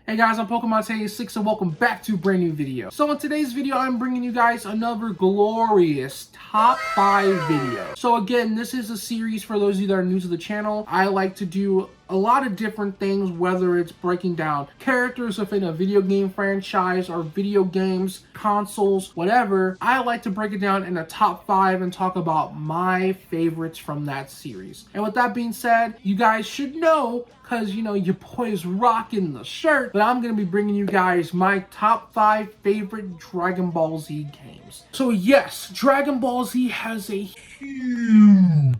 Hey guys, I'm Pokemon86 and welcome back to a brand new video. So in today's video, I'm bringing you guys another glorious top 5 video. So again, this is a series for those of you that are new to the channel. I like to do a lot of different things, whether it's breaking down characters within a video game franchise or video games, consoles, whatever. I like to break it down in a top 5 and talk about my favorites from that series. And with that being said, you guys should know, because you know your boy's rocking the shirt, but I'm going to be bringing you guys my top 5 favorite Dragon Ball Z games. So yes, Dragon Ball Z has a huge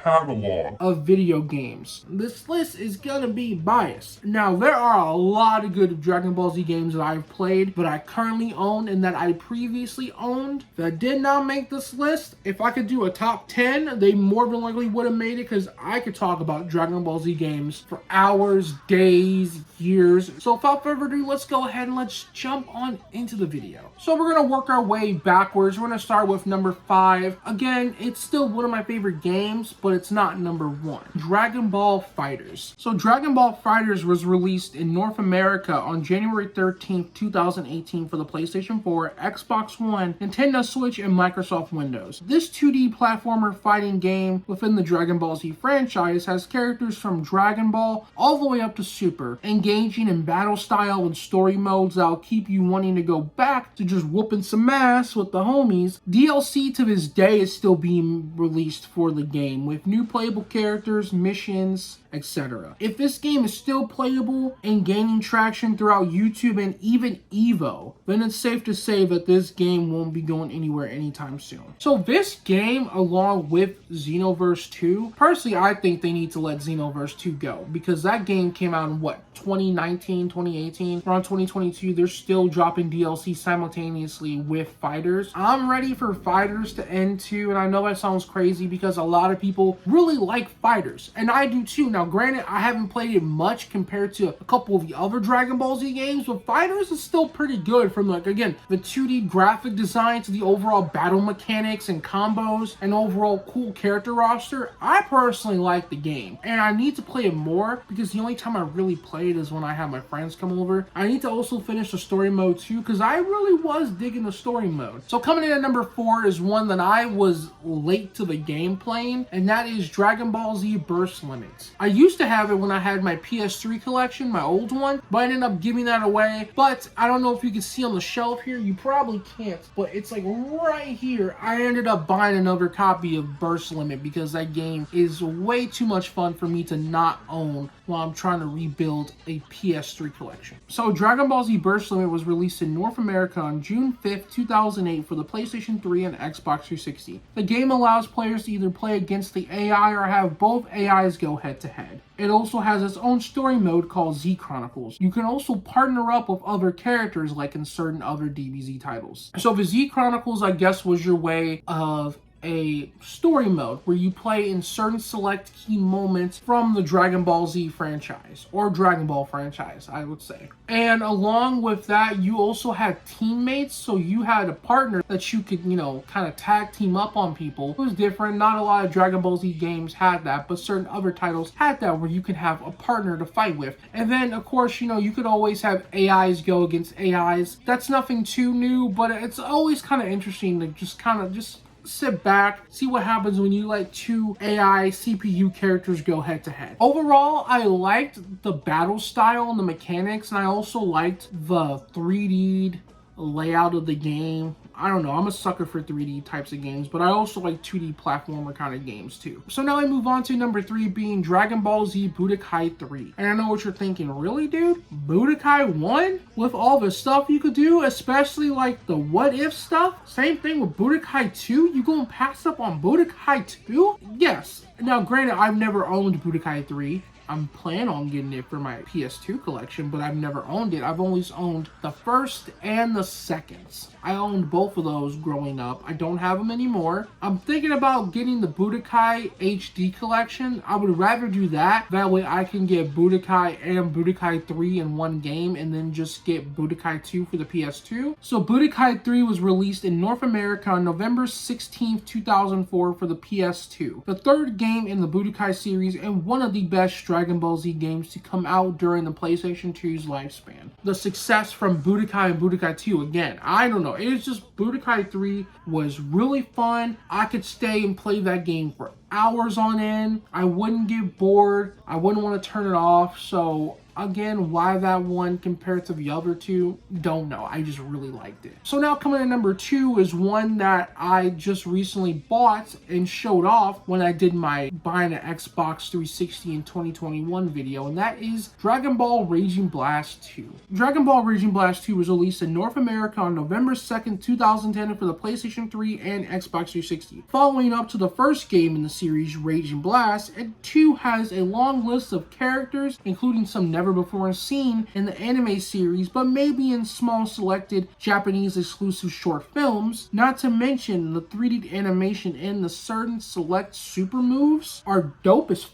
catalog of video games. This list is gonna be biased. Now, there are a lot of good Dragon Ball Z games that I've played, but I currently own and that I previously owned that did not make this list. If I could do a top 10, they more than likely would have made it, because I could talk about Dragon Ball Z games for hours, days, years. So without further ado, let's go ahead and let's jump on into the video. So we're gonna work our way backwards. We're gonna start with number 5. Again, it's still one of my favorite games, but it's not number 1. Dragon Ball FighterZ. So Dragon Ball FighterZ was released in North America on January 13th, 2018 for the PlayStation 4, Xbox One, Nintendo Switch, and Microsoft Windows. This 2D platformer fighting game within the Dragon Ball Z franchise has characters from Dragon Ball all the way up to Super, engaging in battle style and story modes that'll keep you wanting to go back to just whooping some ass with the homies. DLC to this day is still being released for the game, with new playable characters, missions, etc. If this game is still playable and gaining traction throughout YouTube and even Evo, then it's safe to say that this game won't be going anywhere anytime soon. So this game, along with Xenoverse 2, personally I think they need to let Xenoverse 2 go, because that game came out in 2019, 2018, around 2022. They're still dropping DLC simultaneously with FighterZ. I'm ready for FighterZ to end too, and I know that sounds crazy because a lot of people really like FighterZ, and I do too. Now granted, I haven't played it much compared to a couple of the other Dragon Ball Z games, but FighterZ is still pretty good, from like, again, the 2D graphic design to the overall battle mechanics and combos and overall cool character roster. I personally like the game, and I need to play it more, because the only time I really play it is when I have my friends come over. I need to also finish the story mode too, because I really was digging the story mode. So coming in at number 4 is one that I was late to the game playing, and that is Dragon Ball Z Burst Limits. I used to have it when I had my PS3 collection, my old one, but I ended up giving that away. But I don't know if you can see on the shelf here, you probably can't, but it's like right here. I ended up buying another copy of Burst Limit because that game is way too much fun for me to not own while I'm trying to rebuild a PS3 collection. So Dragon Ball Z Burst Limit was released in North America on June 5th, 2008 for the PlayStation 3 and Xbox 360. The game allows players to either play against the AI or have both AIs go head to head. It also has its own story mode called Z Chronicles. You can also partner up with other characters like in certain other DBZ titles. So the Z Chronicles, I guess, was your way of a story mode where you play in certain select key moments from the Dragon Ball Z franchise, or Dragon Ball franchise, I would say. And along with that, you also had teammates, so you had a partner that you could, you know, kind of tag team up on people. It was different. Not a lot of Dragon Ball Z games had that, but certain other titles had that, where you could have a partner to fight with. And then, of course, you know, you could always have AIs go against AIs. That's nothing too new, but it's always kind of interesting to just sit back, see what happens when you let two AI CPU characters go head to head. Overall, I liked the battle style and the mechanics, and I also liked the 3D layout of the game. I don't know, I'm a sucker for 3D types of games, but I also like 2D platformer kind of games too. So now I move on to number 3, being Dragon Ball Z Budokai 3. And I know what you're thinking, really dude? Budokai 1? With all the stuff you could do, especially like the what if stuff? Same thing with Budokai 2? You gonna pass up on Budokai 2? Yes. Now granted, I've never owned Budokai 3. I'm planning on getting it for my PS2 collection, but I've never owned it. I've always owned the first and the seconds. I owned both of those growing up. I don't have them anymore. I'm thinking about getting the Budokai HD collection. I would rather do that. That way I can get Budokai and Budokai 3 in one game, and then just get Budokai 2 for the PS2. So Budokai 3 was released in North America on November 16th, 2004 for the PS2. The third game in the Budokai series, and one of the best strategy Dragon Ball Z games to come out during the PlayStation 2's lifespan. The success from Budokai and Budokai 2, again, I don't know. It's just Budokai 3 was really fun. I could stay and play that game for hours on end. I wouldn't get bored. I wouldn't want to turn it off. So again, why that one compared to the other two, don't know. I just really liked it. So now coming in number 2 is one that I just recently bought and showed off when I did my buying an Xbox 360 in 2021 video, and that is Dragon Ball Raging Blast 2. Dragon Ball Raging Blast 2 was released in North America on November 2nd, 2010 for the PlayStation 3 and Xbox 360. Following up to the first game in the series, Raging Blast, and 2 has a long list of characters, including some never before seen in the anime series, but maybe in small selected Japanese exclusive short films. Not to mention the 3D animation and the certain select super moves are dope as f.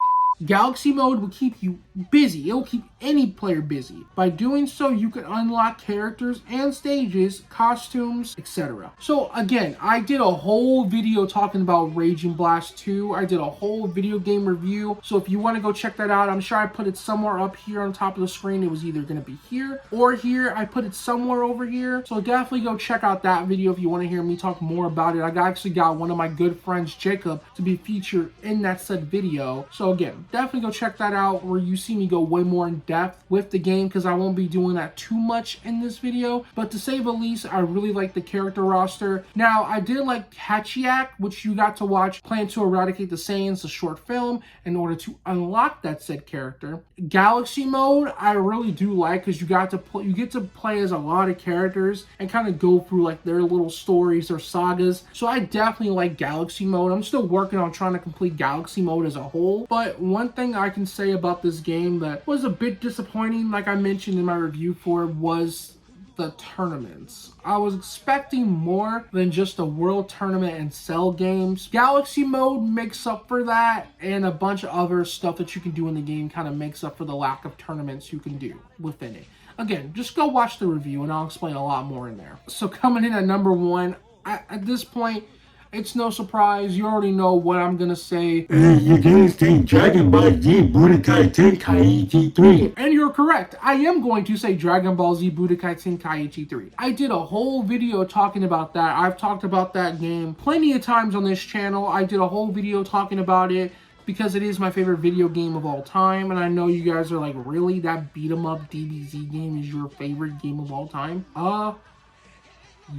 Galaxy mode will keep you busy. It will keep any player busy. By doing so, you can unlock characters and stages, costumes, etc. So again, I did a whole video talking about Raging Blast 2. I did a whole video game review. So if you want to go check that out, I'm sure I put it somewhere up here on top of the screen. It was either going to be here or here. I put it somewhere over here. So definitely go check out that video if you want to hear me talk more about it. I actually got one of my good friends, Jacob, to be featured in that said video. So again, definitely go check that out where you see me go way more in depth with the game, because I won't be doing that too much in this video. But to say the least, I really like the character roster. Now, I did like Hachiak, which you got to watch Plan to Eradicate the Saiyans, the short film, in order to unlock that said character. Galaxy mode, I really do like, because you get to play as a lot of characters and kind of go through like their little stories or sagas. So I definitely like Galaxy mode. I'm still working on trying to complete Galaxy mode as a whole. But one thing I can say about this game that was a bit disappointing, like I mentioned in my review for it, was the tournaments. I was expecting more than just a world tournament and cell games. Galaxy mode makes up for that, and a bunch of other stuff that you can do in the game kind of makes up for the lack of tournaments you can do within it. Again, just go watch the review and I'll explain a lot more in there. So coming in at number 1, at this point, it's no surprise. You already know what I'm gonna say. You're gonna say Dragon Ball Z Budokai Tenkaichi 3. And you're correct. I am going to say Dragon Ball Z Budokai Tenkaichi 3. I did a whole video talking about that. I've talked about that game plenty of times on this channel. I did a whole video talking about it because it is my favorite video game of all time. And I know you guys are like, really? That beat 'em up DBZ game is your favorite game of all time?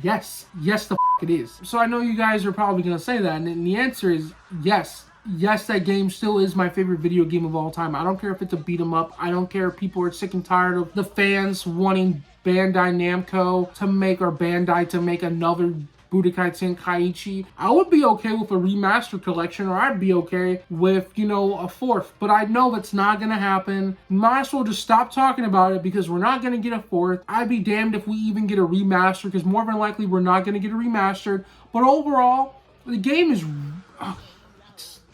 Yes. Yes, the it is. So I know you guys are probably going to say that, and the answer is yes. Yes, that game still is my favorite video game of all time. I don't care if it's a beat 'em up. I don't care if people are sick and tired of the fans wanting Bandai Namco to make, or Bandai to make another Budokai Tenkaichi. I would be okay with a remaster collection, or I'd be okay with, you know, a fourth. But I know that's not going to happen. Might as well just stop talking about it, because we're not going to get a fourth. I'd be damned if we even get a remaster, because more than likely we're not going to get a remastered. But overall, the game is...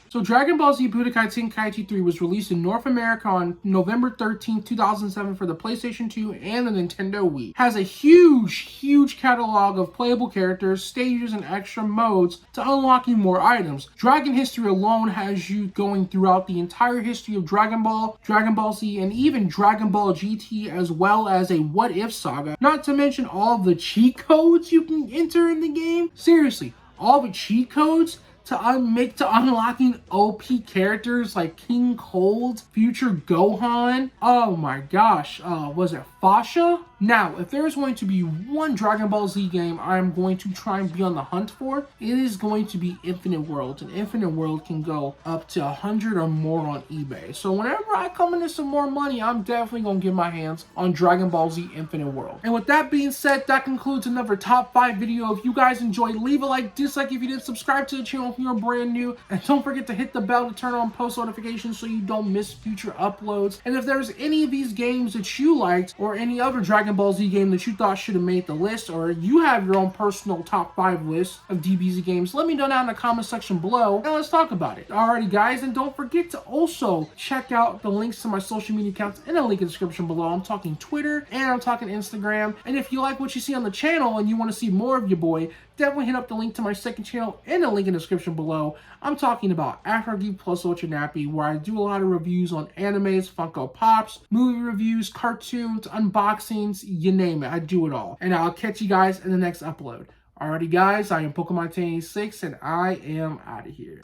So Dragon Ball Z Budokai Tenkaichi 3 was released in North America on November 13, 2007 for the PlayStation 2 and the Nintendo Wii. Has a huge catalog of playable characters, stages, and extra modes to unlocking more items. Dragon History alone has you going throughout the entire history of Dragon Ball Z, and even Dragon Ball GT, as well as a What If saga. Not to mention all the cheat codes you can enter in the game. Seriously, all the cheat codes to unlocking OP characters like King Cold, Future Gohan. Oh my gosh, was it Fasha? Now, if there's going to be one Dragon Ball Z game I'm going to try and be on the hunt for, it is going to be Infinite Worlds. And Infinite World can go up to 100 or more on eBay. So whenever I come into some more money, I'm definitely going to get my hands on Dragon Ball Z Infinite World. And with that being said, that concludes another top 5 video. If you guys enjoyed, leave a like, dislike if you didn't, subscribe to the channel if you're brand new, and don't forget to hit the bell to turn on post notifications so you don't miss future uploads. And if there's any of these games that you liked, or any other Dragon Ball Z game that you thought should have made the list, or you have your own personal top 5 list of DBZ games, let me know down in the comment section below and let's talk about it. Alrighty guys, and don't forget to also check out the links to my social media accounts in the link in the description below. I'm talking Twitter and I'm talking Instagram. And if you like what you see on the channel and you want to see more of your boy, definitely hit up the link to my second channel in the link in the description below. I'm talking about AfroGeek Plus Ultra Nappy, where I do a lot of reviews on animes, Funko Pops, movie reviews, cartoons, unboxings, you name it. I do it all. And I'll catch you guys in the next upload. Alrighty guys, I am Pokemon 1086 and I am out of here.